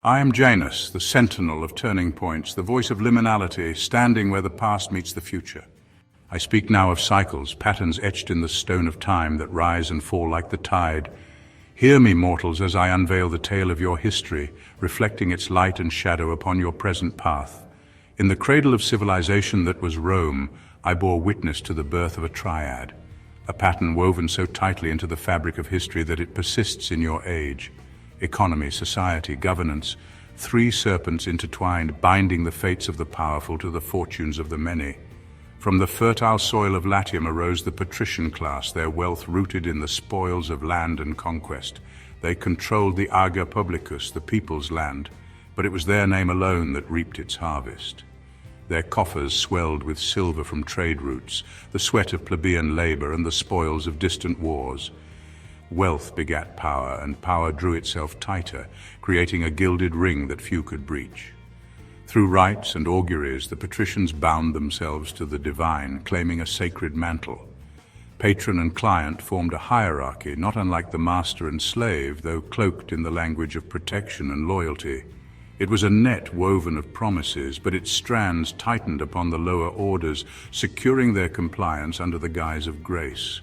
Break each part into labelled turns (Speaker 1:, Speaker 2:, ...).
Speaker 1: I am Janus, the sentinel of turning points, the voice of liminality, standing where the past meets the future. I speak now of cycles, patterns etched in the stone of time that rise and fall like the tide. Hear me, mortals, as I unveil the tale of your history, reflecting its light and shadow upon your present path. In the cradle of civilization that was Rome, I bore witness to the birth of a triad, a pattern woven so tightly into the fabric of history that it persists in your age. Economy, society, governance, three serpents intertwined, binding the fates of the powerful to the fortunes of the many. From the fertile soil of Latium arose the patrician class, their wealth rooted in the spoils of land and conquest. They controlled the ager publicus, the people's land, but it was their name alone that reaped its harvest. Their coffers swelled with silver from trade routes, the sweat of plebeian labor and the spoils of distant wars. Wealth begat power, and power drew itself tighter, creating a gilded ring that few could breach. Through rites and auguries, the patricians bound themselves to the divine, claiming a sacred mantle. Patron and client formed a hierarchy, not unlike the master and slave, though cloaked in the language of protection and loyalty. It was a net woven of promises, but its strands tightened upon the lower orders, securing their compliance under the guise of grace.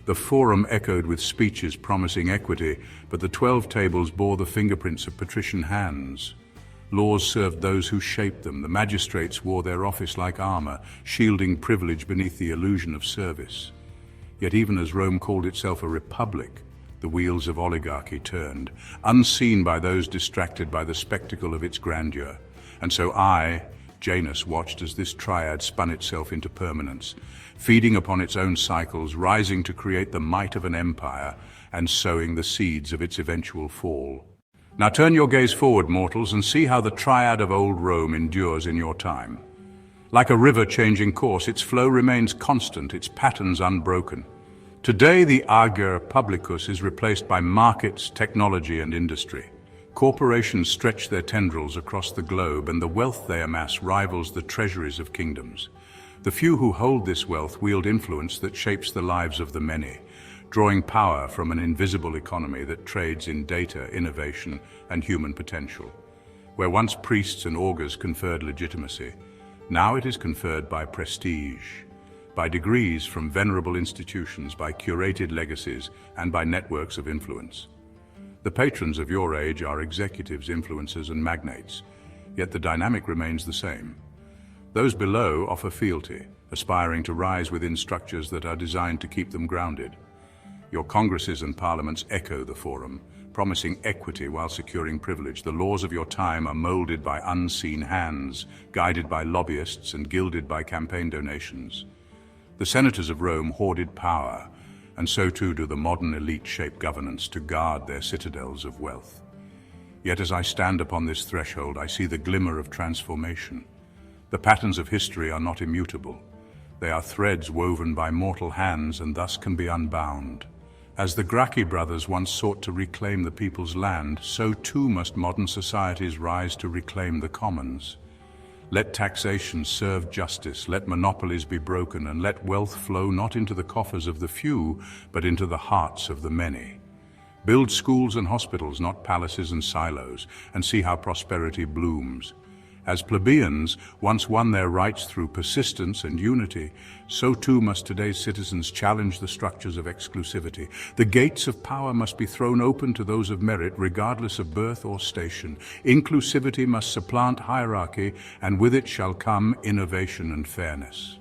Speaker 1: The forum echoed with speeches promising equity, but the 12 tables bore the fingerprints of patrician hands. Laws served those who shaped them. The magistrates wore their office-like armor, shielding privilege beneath the illusion of service. Yet even as Rome called itself a republic, the wheels of oligarchy turned, unseen by those distracted by the spectacle of its grandeur. And so I, Janus, watched as this triad spun itself into permanence, feeding upon its own cycles, rising to create the might of an empire, and sowing the seeds of its eventual fall. Now turn your gaze forward, mortals, and see how the triad of old Rome endures in your time. Like a river changing course, its flow remains constant, its patterns unbroken. Today, the ager publicus is replaced by markets, technology, and industry. Corporations stretch their tendrils across the globe, and the wealth they amass rivals the treasuries of kingdoms. The few who hold this wealth wield influence that shapes the lives of the many, drawing power from an invisible economy that trades in data, innovation, and human potential. Where once priests and augurs conferred legitimacy, now it is conferred by prestige, by degrees from venerable institutions, by curated legacies, and by networks of influence. The patrons of your age are executives, influencers, and magnates, yet the dynamic remains the same. Those below offer fealty, aspiring to rise within structures that are designed to keep them grounded. Your congresses and parliaments echo the forum, promising equity while securing privilege. The laws of your time are molded by unseen hands, guided by lobbyists and gilded by campaign donations. The senators of Rome hoarded power, and so too do the modern elite shape governance to guard their citadels of wealth. Yet as I stand upon this threshold, I see the glimmer of transformation. The patterns of history are not immutable. They are threads woven by mortal hands and thus can be unbound. As the Gracchi brothers once sought to reclaim the people's land, so too must modern societies rise to reclaim the commons. Let taxation serve justice, let monopolies be broken, and let wealth flow not into the coffers of the few, but into the hearts of the many. Build schools and hospitals, not palaces and silos, and see how prosperity blooms. As plebeians once won their rights through persistence and unity, so too must today's citizens challenge the structures of exclusivity. The gates of power must be thrown open to those of merit, regardless of birth or station. Inclusivity must supplant hierarchy, and with it shall come innovation and fairness.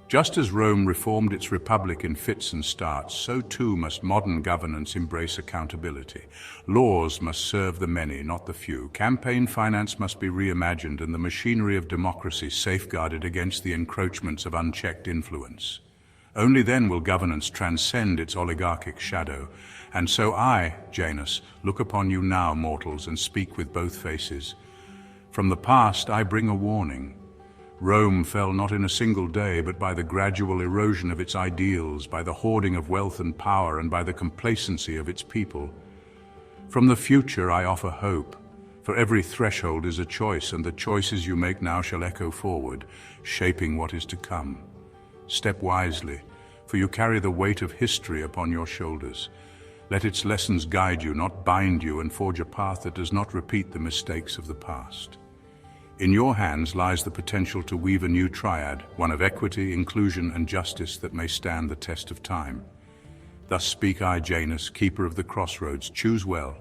Speaker 1: Just as Rome reformed its republic in fits and starts, so too must modern governance embrace accountability. Laws must serve the many, not the few. Campaign finance must be reimagined and the machinery of democracy safeguarded against the encroachments of unchecked influence. Only then will governance transcend its oligarchic shadow. And so I, Janus, look upon you now, mortals, and speak with both faces. From the past I bring a warning. Rome fell not in a single day, but by the gradual erosion of its ideals, by the hoarding of wealth and power, and by the complacency of its people. From the future I offer hope. For every threshold is a choice, and the choices you make now shall echo forward, shaping what is to come. Step wisely, for you carry the weight of history upon your shoulders. Let its lessons guide you, not bind you, and forge a path that does not repeat the mistakes of the past. In your hands lies the potential to weave a new triad, one of equity, inclusion, and justice that may stand the test of time. Thus speak I, Janus, keeper of the crossroads. Choose well,